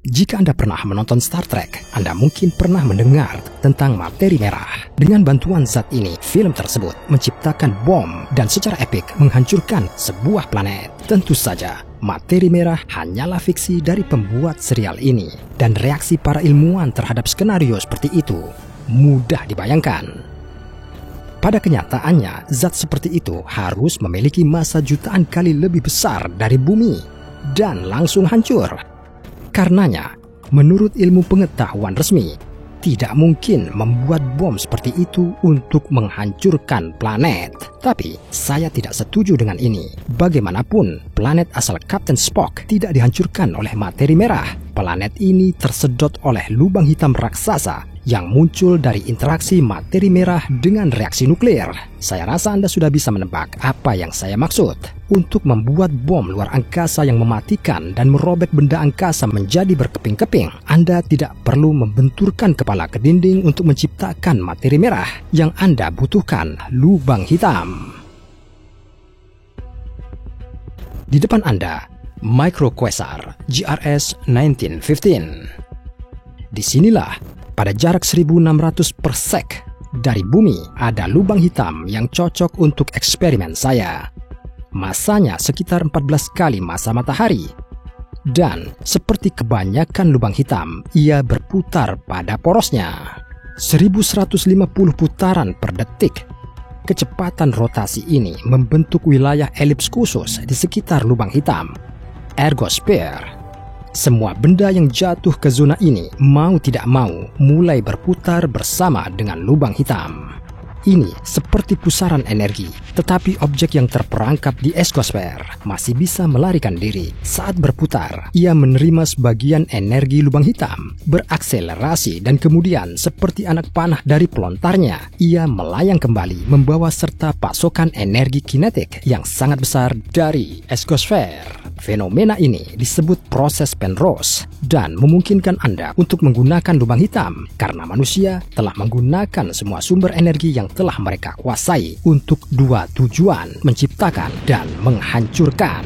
Jika Anda pernah menonton Star Trek, Anda mungkin pernah mendengar tentang materi merah. Dengan bantuan zat ini, film tersebut menciptakan bom dan secara epik menghancurkan sebuah planet. Tentu saja, materi merah hanyalah fiksi dari pembuat serial ini. Dan reaksi para ilmuwan terhadap skenario seperti itu mudah dibayangkan. Pada kenyataannya, zat seperti itu harus memiliki massa jutaan kali lebih besar dari bumi dan langsung hancur. Karenanya, menurut ilmu pengetahuan resmi, tidak mungkin membuat bom seperti itu untuk menghancurkan planet. Tapi, saya tidak setuju dengan ini. Bagaimanapun, planet asal Kapten Spock tidak dihancurkan oleh materi merah. Planet ini tersedot oleh lubang hitam raksasa yang muncul dari interaksi materi merah dengan reaksi nuklir. Saya rasa Anda sudah bisa menebak apa yang saya maksud. Untuk membuat bom luar angkasa yang mematikan dan merobek benda angkasa menjadi berkeping-keping, Anda tidak perlu membenturkan kepala ke dinding untuk menciptakan materi merah. Yang Anda butuhkan lubang hitam. Di depan Anda, Microquasar GRS 1915. Disinilah, pada jarak 1600 parsec dari bumi, ada lubang hitam yang cocok untuk eksperimen saya. Masanya sekitar 14 kali massa matahari. Dan seperti kebanyakan lubang hitam, ia berputar pada porosnya. 1150 putaran per detik. Kecepatan rotasi ini membentuk wilayah elips khusus di sekitar lubang hitam, ergosphere. Semua benda yang jatuh ke zona ini mau tidak mau mulai berputar bersama dengan lubang hitam. Ini seperti pusaran energi, tetapi objek yang terperangkap di ergosphere masih bisa melarikan diri. Saat berputar, ia menerima sebagian energi lubang hitam, berakselerasi dan kemudian seperti anak panah dari pelontarnya, ia melayang kembali membawa serta pasokan energi kinetik yang sangat besar dari ergosphere. Fenomena ini disebut proses Penrose dan memungkinkan Anda untuk menggunakan lubang hitam karena manusia telah menggunakan semua sumber energi yang telah mereka kuasai untuk dua tujuan, menciptakan dan menghancurkan.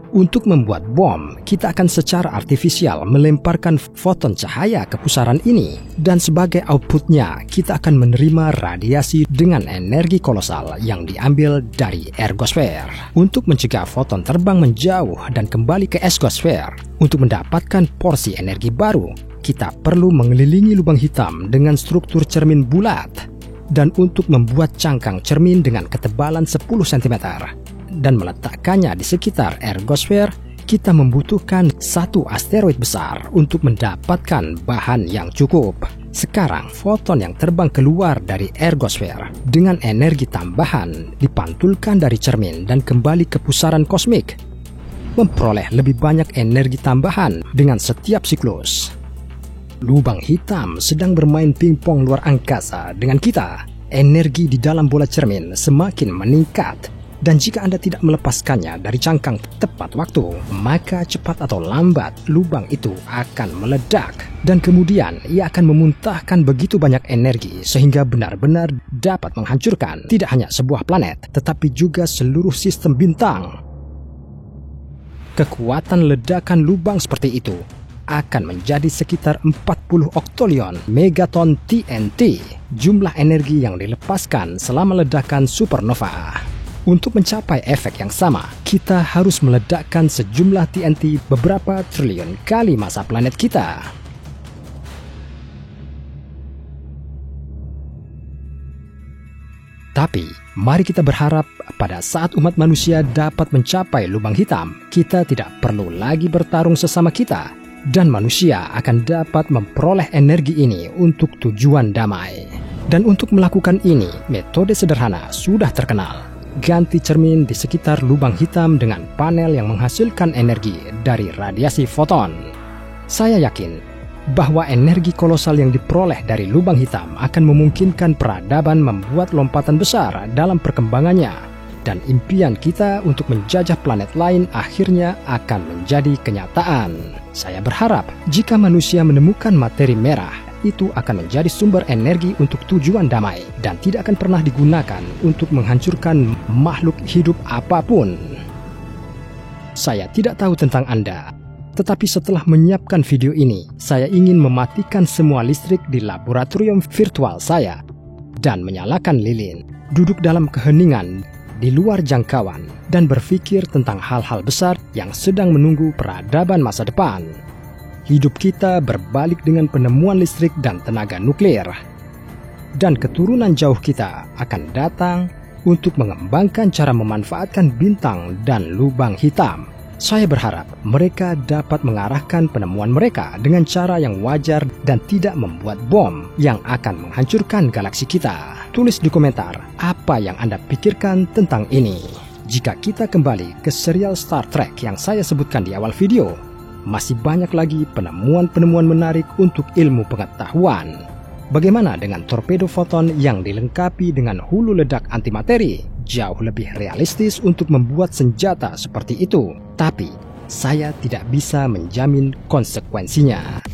Untuk membuat bom, kita akan secara artifisial melemparkan foton cahaya ke pusaran ini, dan sebagai outputnya kita akan menerima radiasi dengan energi kolosal yang diambil dari ergosphere. Untuk mencegah foton terbang menjauh dan kembali ke ergosphere, untuk mendapatkan porsi energi baru, kita perlu mengelilingi lubang hitam dengan struktur cermin bulat, dan untuk membuat cangkang cermin dengan ketebalan 10 cm, dan meletakkannya di sekitar ergosphere, kita membutuhkan satu asteroid besar untuk mendapatkan bahan yang cukup. Sekarang, foton yang terbang keluar dari ergosphere dengan energi tambahan dipantulkan dari cermin dan kembali ke pusaran kosmik, memperoleh lebih banyak energi tambahan dengan setiap siklus. Lubang hitam sedang bermain pingpong luar angkasa dengan kita. Energi di dalam bola cermin semakin meningkat. Dan jika Anda tidak melepaskannya dari cangkang tepat waktu, maka cepat atau lambat lubang itu akan meledak. Dan kemudian ia akan memuntahkan begitu banyak energi sehingga benar-benar dapat menghancurkan tidak hanya sebuah planet, tetapi juga seluruh sistem bintang. Kekuatan ledakan lubang seperti itu akan menjadi sekitar 40 oktolion megaton TNT, jumlah energi yang dilepaskan selama ledakan supernova. Untuk mencapai efek yang sama, kita harus meledakkan sejumlah TNT beberapa triliun kali massa planet kita. Tapi, mari kita berharap pada saat umat manusia dapat mencapai lubang hitam, kita tidak perlu lagi bertarung sesama kita, dan manusia akan dapat memperoleh energi ini untuk tujuan damai. Dan untuk melakukan ini, metode sederhana sudah terkenal. Ganti cermin di sekitar lubang hitam dengan panel yang menghasilkan energi dari radiasi foton. Saya yakin bahwa energi kolosal yang diperoleh dari lubang hitam akan memungkinkan peradaban membuat lompatan besar dalam perkembangannya, dan impian kita untuk menjajah planet lain akhirnya akan menjadi kenyataan. Saya berharap jika manusia menemukan materi merah, itu akan menjadi sumber energi untuk tujuan damai dan tidak akan pernah digunakan untuk menghancurkan makhluk hidup apapun. saya tidak tahu tentang Anda. Tetapi setelah menyiapkan video ini, saya ingin mematikan semua listrik di laboratorium virtual saya dan menyalakan lilin, duduk dalam keheningan di luar jangkauan, dan berpikir tentang hal-hal besar yang sedang menunggu peradaban masa depan. Hidup kita berbalik dengan penemuan listrik dan tenaga nuklir. Dan keturunan jauh kita akan datang untuk mengembangkan cara memanfaatkan bintang dan lubang hitam. Saya berharap mereka dapat mengarahkan penemuan mereka dengan cara yang wajar dan tidak membuat bom yang akan menghancurkan galaksi kita. Tulis di komentar apa yang Anda pikirkan tentang ini. Jika kita kembali ke serial Star Trek yang saya sebutkan di awal video, masih banyak lagi penemuan-penemuan menarik untuk ilmu pengetahuan. Bagaimana dengan torpedo foton yang dilengkapi dengan hulu ledak antimateri? Jauh lebih realistis untuk membuat senjata seperti itu. Tapi, saya tidak bisa menjamin konsekuensinya.